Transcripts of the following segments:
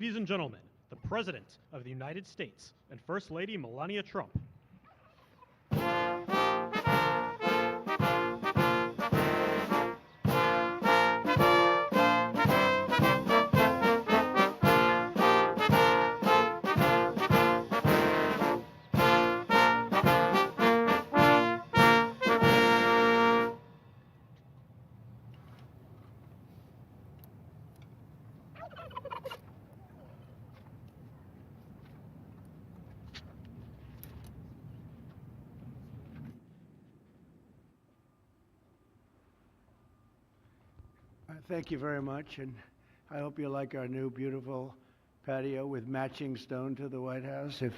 Ladies and gentlemen, the President of the United States and First Lady Melania Trump. Thank you very much, and I hope you like our new beautiful patio with matching stone to the White House. If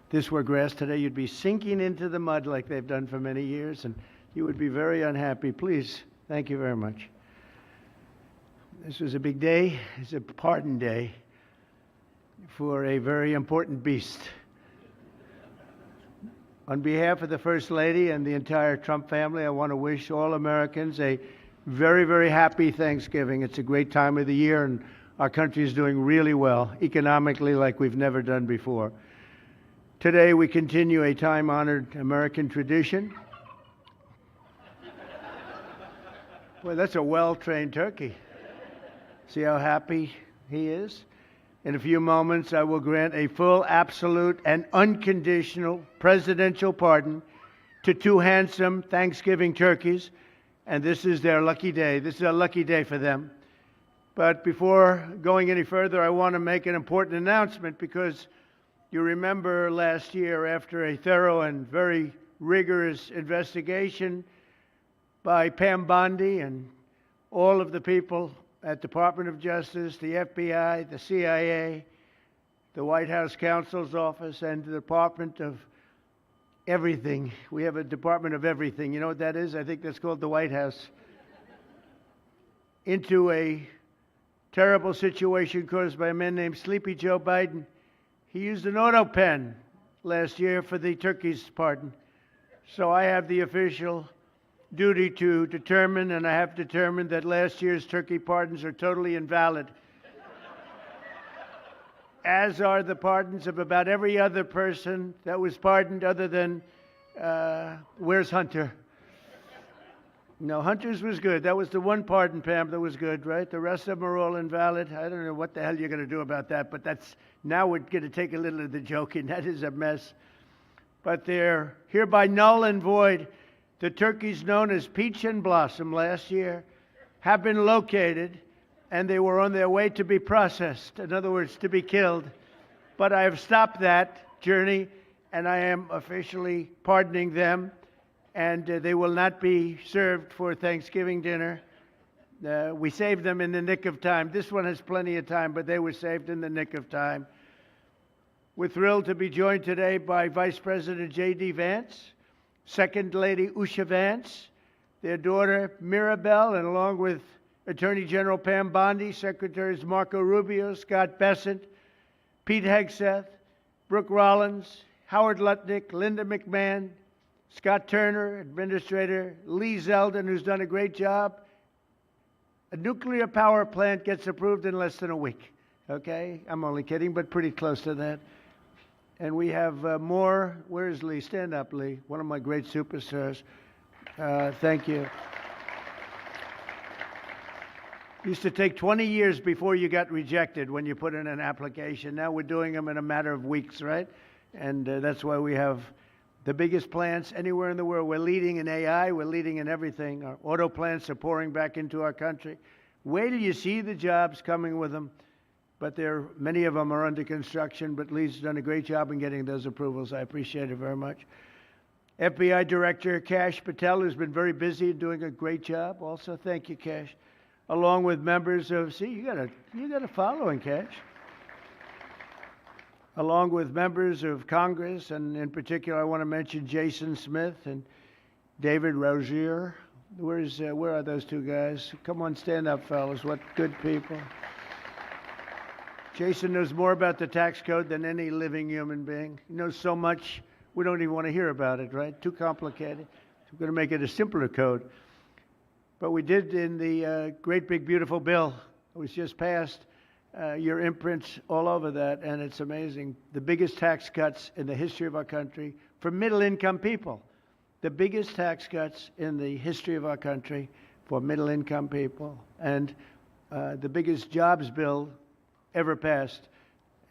this were grass today, you'd be sinking into the mud like they've done for many years, and you would be very unhappy. Please, thank you very much. This was a big day. It's a pardon day for a very important beast. On behalf of the First Lady and the entire Trump family, I want to wish all Americans a very, very happy Thanksgiving. It's a great time of the year, and our country is doing really well, economically, like we've never done before. Today, we continue a time-honored American tradition. Boy, that's a well-trained turkey. See how happy he is? In a few moments, I will grant a full, absolute, and unconditional presidential pardon to two handsome Thanksgiving turkeys. And this is their lucky day. This is a lucky day for them. But before going any further, I want to make an important announcement, because you remember last year, after a thorough and very rigorous investigation by Pam Bondi and all of the people at Department of Justice, the FBI, the CIA, the White House Counsel's Office, and the Department of Everything. We have a Department of Everything. You know what that is? I think that's called the White House. Into a terrible situation caused by a man named Sleepy Joe Biden. He used an auto pen last year for the turkey's pardon. So I have the official duty to determine, and I have determined, that last year's turkey pardons are totally invalid, as are the pardons of about every other person that was pardoned, other than, where's Hunter? No, Hunter's was good. That was the one pardon, Pam, that was good, right? The rest of them are all invalid. I don't know what the hell you're going to do about that, but now we're going to take a little of the joking. That is a mess. But they're hereby null and void. The turkeys known as Peach and Blossom last year have been located, and they were on their way to be processed, in other words, to be killed. But I have stopped that journey, and I am officially pardoning them, and they will not be served for Thanksgiving dinner. We saved them in the nick of time. This one has plenty of time, but they were saved in the nick of time. We're thrilled to be joined today by Vice President J.D. Vance, Second Lady Usha Vance, their daughter Mirabelle, and along with Attorney General Pam Bondi, Secretaries Marco Rubio, Scott Bessent, Pete Hegseth, Brooke Rollins, Howard Lutnick, Linda McMahon, Scott Turner, Administrator Lee Zeldin, who's done a great job. A nuclear power plant gets approved in less than a week. Okay? I'm only kidding, but pretty close to that. And we have more. Where's Lee? Stand up, Lee. One of my great superstars. Thank you. Used to take 20 years before you got rejected when you put in an application. Now we're doing them in a matter of weeks, right? And that's why we have the biggest plants anywhere in the world. We're leading in AI. We're leading in everything. Our auto plants are pouring back into our country. Wait till you see the jobs coming with them. But many of them are under construction, but Lee's done a great job in getting those approvals. I appreciate it very much. FBI Director Kash Patel, who's been very busy and doing a great job. Also, thank you, Kash. Along with members of, you got a following, Kash. Along with members of Congress, and in particular, I want to mention Jason Smith and David Rozier. Where are those two guys? Come on, stand up, fellas. What good people. Jason knows more about the tax code than any living human being. He knows so much, we don't even want to hear about it, right? Too complicated. So we're going to make it a simpler code. But we did, in the great big beautiful bill that was just passed, your imprints all over that, and it's amazing. The biggest tax cuts in the history of our country for middle-income people. The biggest tax cuts in the history of our country for middle-income people, and the biggest jobs bill ever passed.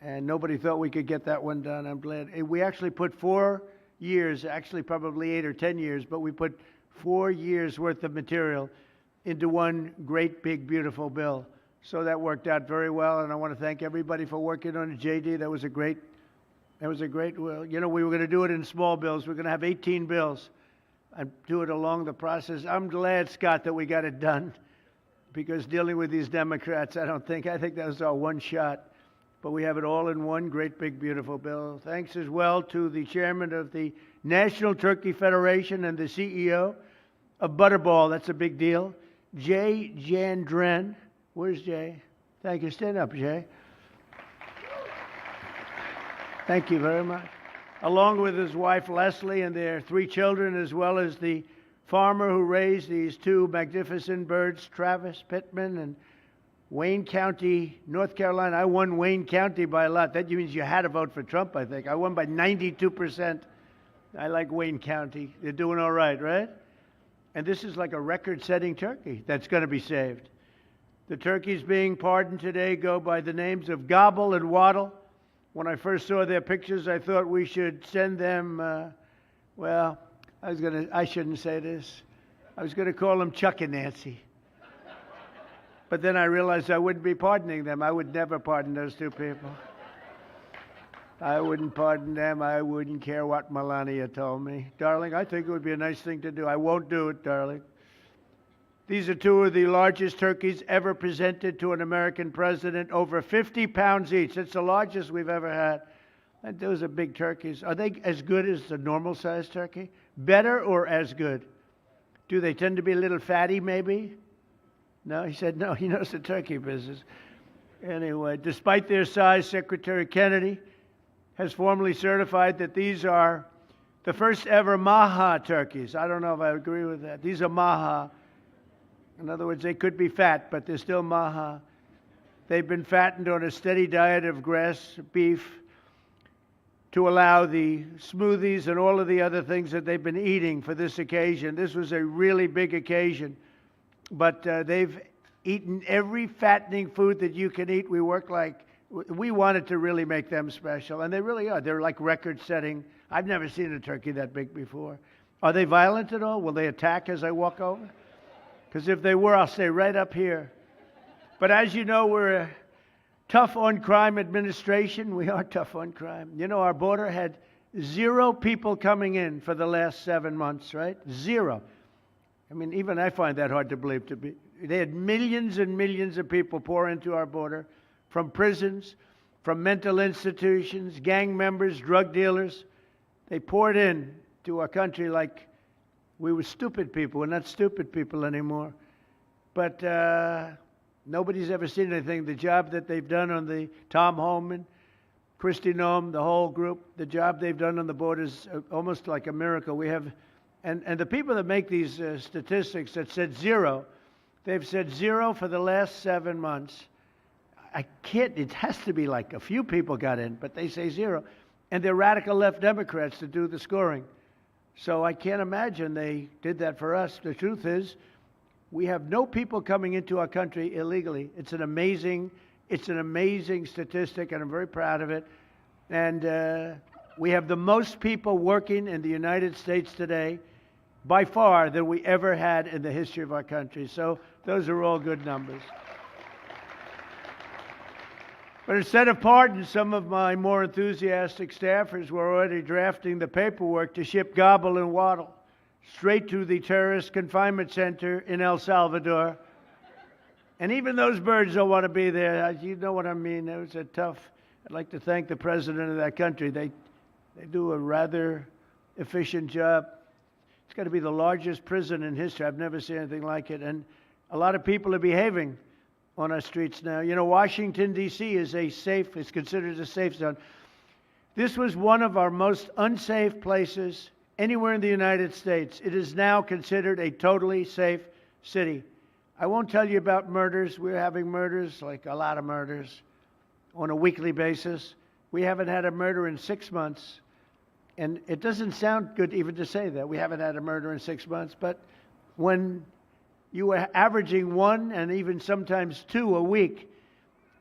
And nobody thought we could get that one done. I'm glad. We actually put 4 years, actually probably 8 or 10 years, but we put 4 years worth of material into one great, big, beautiful bill. So that worked out very well, and I want to thank everybody for working on it. JD, that was a great, well, you know, we were going to do it in small bills. We're going to have 18 bills and do it along the process. I'm glad, Scott, that we got it done, because dealing with these Democrats, I think that was our one shot. But we have it all in one great, big, beautiful bill. Thanks as well to the chairman of the National Turkey Federation and the CEO of Butterball. That's a big deal. Jay Jandren. Where's Jay? Thank you. Stand up, Jay. Thank you very much. Along with his wife, Leslie, and their 3 children, as well as the farmer who raised these 2 magnificent birds, Travis Pittman and Wayne County, North Carolina. I won Wayne County by a lot. That means you had to vote for Trump, I think. I won by 92%. I like Wayne County. They're doing all right, right? And this is like a record-setting turkey that's going to be saved. The turkeys being pardoned today go by the names of Gobble and Waddle. When I first saw their pictures, I thought we should send them, well, I shouldn't say this. I was going to call them Chuck and Nancy. But then I realized I wouldn't be pardoning them. I would never pardon those 2 people. I wouldn't pardon them. I wouldn't care what Melania told me. Darling, I think it would be a nice thing to do. I won't do it, darling. These are 2 of the largest turkeys ever presented to an American president, over 50 pounds each. It's the largest we've ever had. And those are big turkeys. Are they as good as the normal-sized turkey? Better or as good? Do they tend to be a little fatty, maybe? No, he said no. He knows the turkey business. Anyway, despite their size, Secretary Kennedy has formally certified that these are the first ever Maha turkeys. I don't know if I agree with that. These are Maha. In other words, they could be fat, but they're still Maha. They've been fattened on a steady diet of grass, beef, to allow the smoothies and all of the other things that they've been eating for this occasion. This was a really big occasion. But they've eaten every fattening food that you can eat. We wanted to really make them special, and they really are. They're like record-setting. I've never seen a turkey that big before. Are they violent at all? Will they attack as I walk over? Because if they were, I'll stay right up here. But as you know, we're a tough-on-crime administration. We are tough on crime. You know, our border had 0 people coming in for the last 7 months, right? 0. I mean, even I find that hard to believe. They had millions and millions of people pour into our border from prisons, from mental institutions, gang members, drug dealers. They poured in to our country like we were stupid people. We're not stupid people anymore. But nobody's ever seen anything. The job that they've done on the Tom Homan, Kristi Noem, the whole group, the job they've done on the border is almost like a miracle. We have. And the people that make these statistics that said 0, they've said 0 for the last 7 months. It has to be like a few people got in, but they say 0. And they're radical left Democrats to do the scoring. So I can't imagine they did that for us. The truth is, we have no people coming into our country illegally. It's an amazing statistic, and I'm very proud of it. And we have the most people working in the United States today, by far, than we ever had in the history of our country. So those are all good numbers. But instead of pardons, some of my more enthusiastic staffers were already drafting the paperwork to ship Gobble and Waddle straight to the terrorist confinement center in El Salvador. And even those birds don't want to be there. You know what I mean? It was a tough. I'd like to thank the president of that country. They do a rather efficient job. It's got to be the largest prison in history. I've never seen anything like it. And a lot of people are behaving on our streets now. You know, Washington, D.C. is considered a safe zone. This was one of our most unsafe places anywhere in the United States. It is now considered a totally safe city. I won't tell you about murders. We're having murders, like a lot of murders. on a weekly basis. We haven't had a murder in 6 months. And it doesn't sound good even to say that. We haven't had a murder in 6 months. But when you are averaging 1 and even sometimes 2 a week,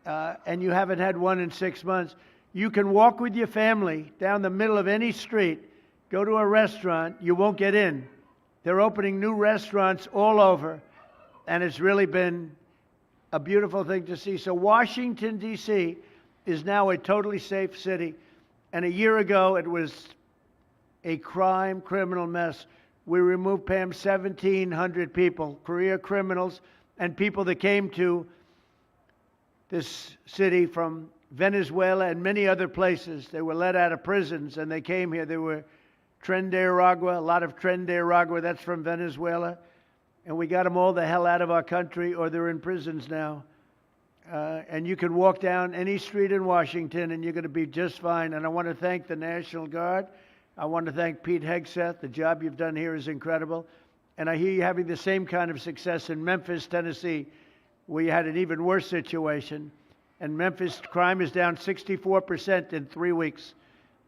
and you haven't had 1 in 6 months, you can walk with your family down the middle of any street, go to a restaurant, you won't get in. They're opening new restaurants all over, and it's really been a beautiful thing to see. So Washington, D.C. is now a totally safe city. And a year ago, it was a criminal mess. We removed, Pam, 1,700 people, career criminals, and people that came to this city from Venezuela and many other places. They were let out of prisons, and they came here. They were Tren de Aragua, a lot of Tren de Aragua, that's from Venezuela. And we got them all the hell out of our country, or they're in prisons now. And you can walk down any street in Washington, and you're going to be just fine. And I want to thank the National Guard. I want to thank Pete Hegseth. The job you've done here is incredible. And I hear you having the same kind of success in Memphis, Tennessee, where you had an even worse situation. And Memphis crime is down 64% in 3 weeks.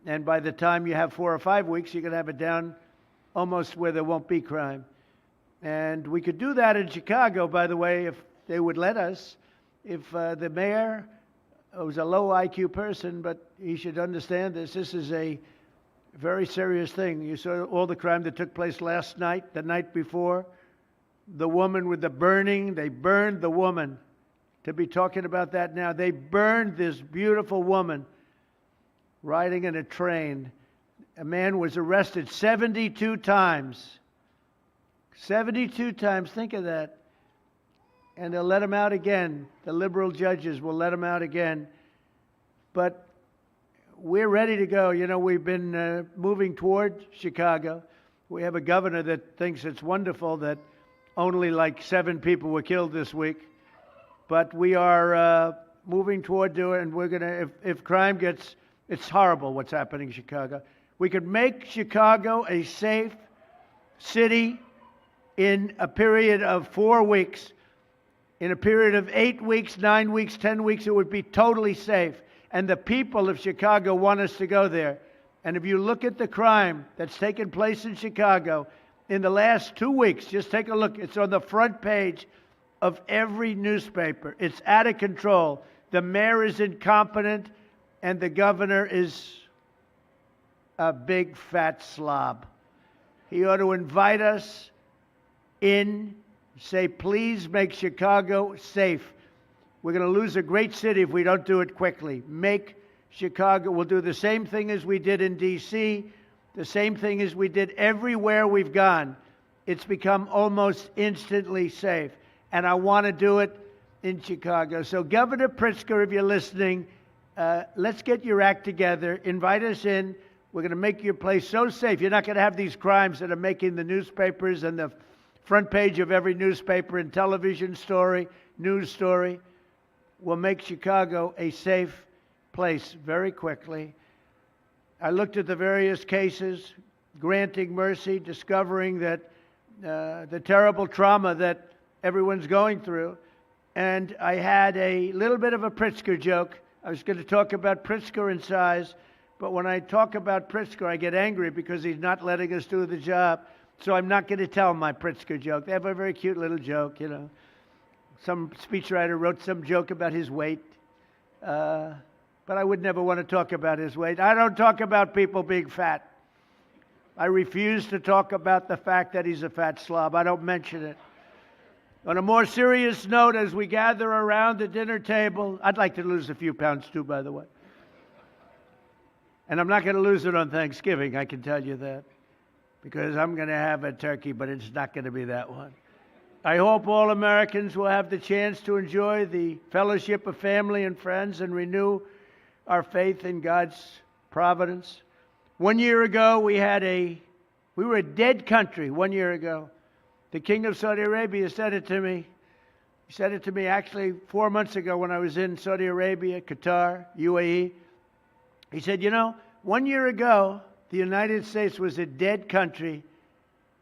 And by the time you have 4 or 5 weeks, you're going to have it down almost where there won't be crime. And we could do that in Chicago, by the way, if they would let us. If the mayor was a low IQ person, but he should understand this. This is a very serious thing. You saw all the crime that took place last night, the night before. The woman with the burning, they burned the woman. To be talking about that now, they burned this beautiful woman riding in a train. A man was arrested 72 times. 72 times, think of that. And they'll let him out again. The liberal judges will let him out again. But we're ready to go. You know, we've been moving toward Chicago. We have a governor that thinks it's wonderful that only like 7 people were killed this week. But we are moving toward doing it, and we're going to, if crime gets, it's horrible what's happening in Chicago. We could make Chicago a safe city in a period of 4 weeks. In a period of 8 weeks, 9 weeks, 10 weeks, it would be totally safe. And the people of Chicago want us to go there. And if you look at the crime that's taken place in Chicago in the last 2 weeks, just take a look. It's on the front page of every newspaper. It's out of control. The mayor is incompetent, and the governor is a big fat slob. He ought to invite us in, say, please make Chicago safe. We're going to lose a great city if we don't do it quickly. Make Chicago, we'll do the same thing as we did in D.C., the same thing as we did everywhere we've gone. It's become almost instantly safe. And I want to do it in Chicago. So Governor Pritzker, if you're listening, let's get your act together. Invite us in. We're going to make your place so safe. You're not going to have these crimes that are making the newspapers and the front page of every newspaper and television story, news story. We'll make Chicago a safe place very quickly. I looked at the various cases, granting mercy, discovering that the terrible trauma that everyone's going through. And I had a little bit of a Pritzker joke. I was going to talk about Pritzker and size, but when I talk about Pritzker, I get angry because he's not letting us do the job. So I'm not going to tell my Pritzker joke. They have a very cute little joke, you know. Some speechwriter wrote some joke about his weight. But I would never want to talk about his weight. I don't talk about people being fat. I refuse to talk about the fact that he's a fat slob. I don't mention it. On a more serious note, as we gather around the dinner table, I'd like to lose a few pounds too, by the way. And I'm not going to lose it on Thanksgiving, I can tell you that. Because I'm going to have a turkey, but it's not going to be that one. I hope all Americans will have the chance to enjoy the fellowship of family and friends and renew our faith in God's providence. 1 year ago, we were a dead country 1 year ago. The King of Saudi Arabia said it to me. He said it to me actually 4 months ago when I was in Saudi Arabia, Qatar, UAE. He said, you know, 1 year ago, the United States was a dead country,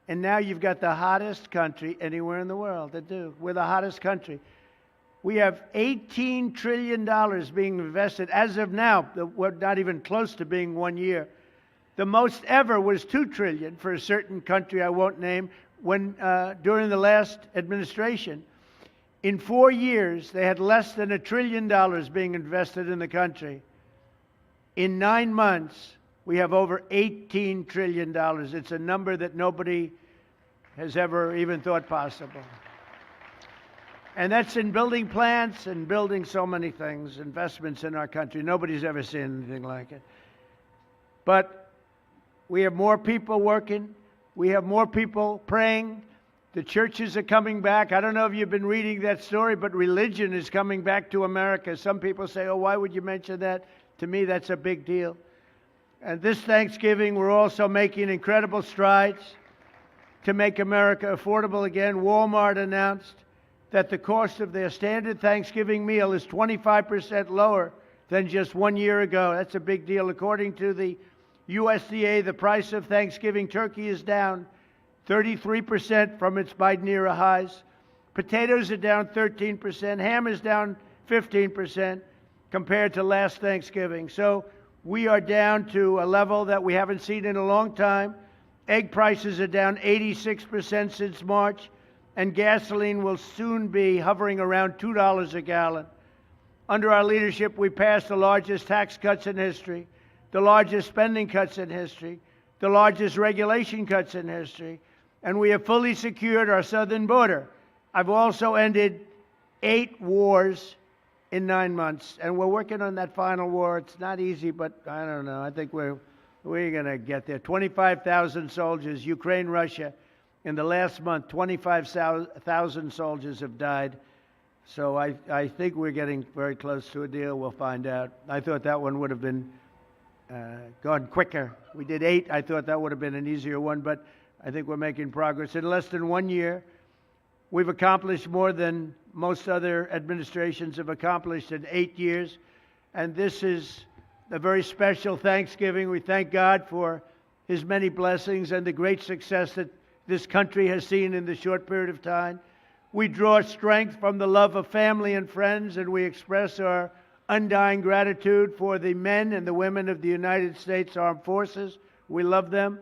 and now you've got the hottest country anywhere in the world. We're the hottest country. We have $18 trillion being invested as of now. We're not even close to being 1 year. The most ever was $2 trillion for a certain country I won't name when during the last administration. In 4 years, they had less than $1 trillion being invested in the country. In 9 months, we have over $18 trillion. It's a number that nobody has ever even thought possible. And that's in building plants and building so many things, investments in our country. Nobody's ever seen anything like it. But we have more people working. We have more people praying. The churches are coming back. I don't know if you've been reading that story, but religion is coming back to America. Some people say, oh, why would you mention that? To me, that's a big deal. And this Thanksgiving, we're also making incredible strides to make America affordable again. Walmart announced that the cost of their standard Thanksgiving meal is 25% lower than just 1 year ago. That's a big deal. According to the USDA, the price of Thanksgiving turkey is down 33% from its Biden era highs. Potatoes are down 13%. Ham is down 15% compared to last Thanksgiving. So we are down to a level that we haven't seen in a long time. Egg prices are down 86% since March, and gasoline will soon be hovering around $2 a gallon. Under our leadership, we passed the largest tax cuts in history, the largest spending cuts in history, the largest regulation cuts in history, and we have fully secured our southern border. I've also ended 8 wars in 9 months, and we're working on that final war. It's not easy, but I don't know. I think we're going to get there. 25,000 soldiers, Ukraine, Russia. In the last month, 25,000 soldiers have died. So I think we're getting very close to a deal. We'll find out. I thought that one would have been gone quicker. We did 8. I thought that would have been an easier one, but I think we're making progress. In less than 1 year, we've accomplished more than most other administrations have accomplished in 8 years. And this is a very special Thanksgiving. We thank God for His many blessings and the great success that this country has seen in the short period of time. We draw strength from the love of family and friends, and we express our undying gratitude for the men and the women of the United States Armed Forces. We love them.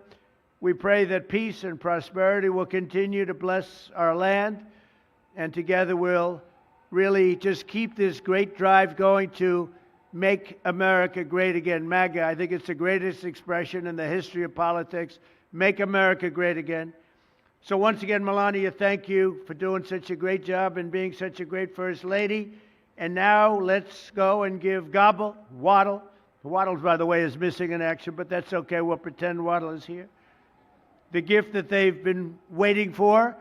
We pray that peace and prosperity will continue to bless our land, and together we'll really just keep this great drive going to make America great again. MAGA, I think it's the greatest expression in the history of politics. Make America great again. So once again, Melania, thank you for doing such a great job and being such a great First Lady. And now let's go and give Gobble, Waddle. Waddle, by the way, is missing in action, but that's okay. We'll pretend Waddle is here. The gift that they've been waiting for.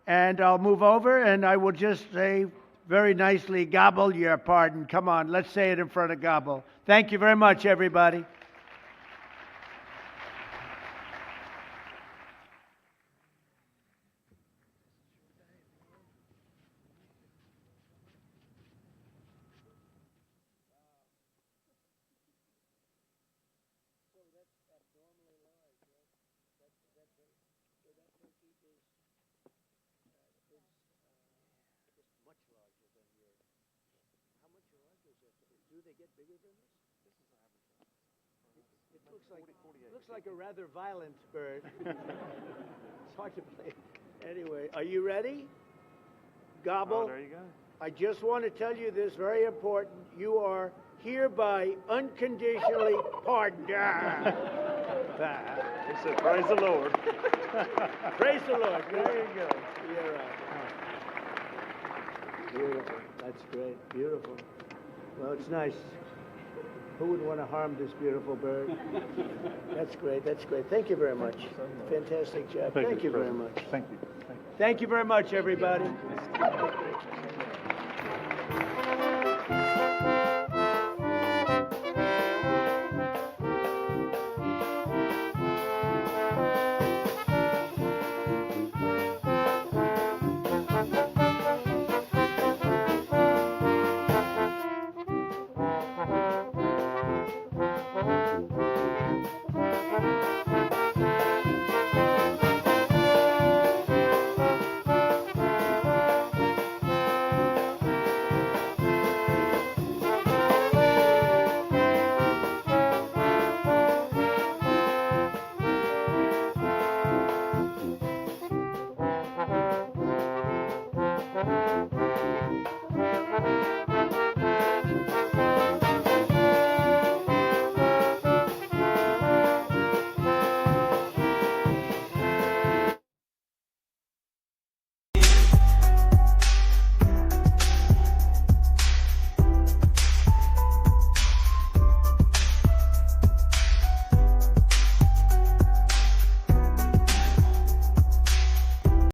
And I'll move over and I will just say very nicely, Gobble your pardon. Come on, let's say it in front of Gobble. Thank you very much, everybody. Do they get bigger than this? It looks like a rather violent bird. It's hard to play. Anyway, are you ready? Gobble. Oh, there you go. I just want to tell you this, very important. You are hereby unconditionally pardoned. He said, praise the Lord. Praise the Lord. There you go. You're right. Beautiful. That's great. Beautiful. Well, it's nice. Who would want to harm this beautiful bird? That's great. That's great. Thank you very much. Fantastic job. Thank you very much. Thank you. Thank you very much, everybody.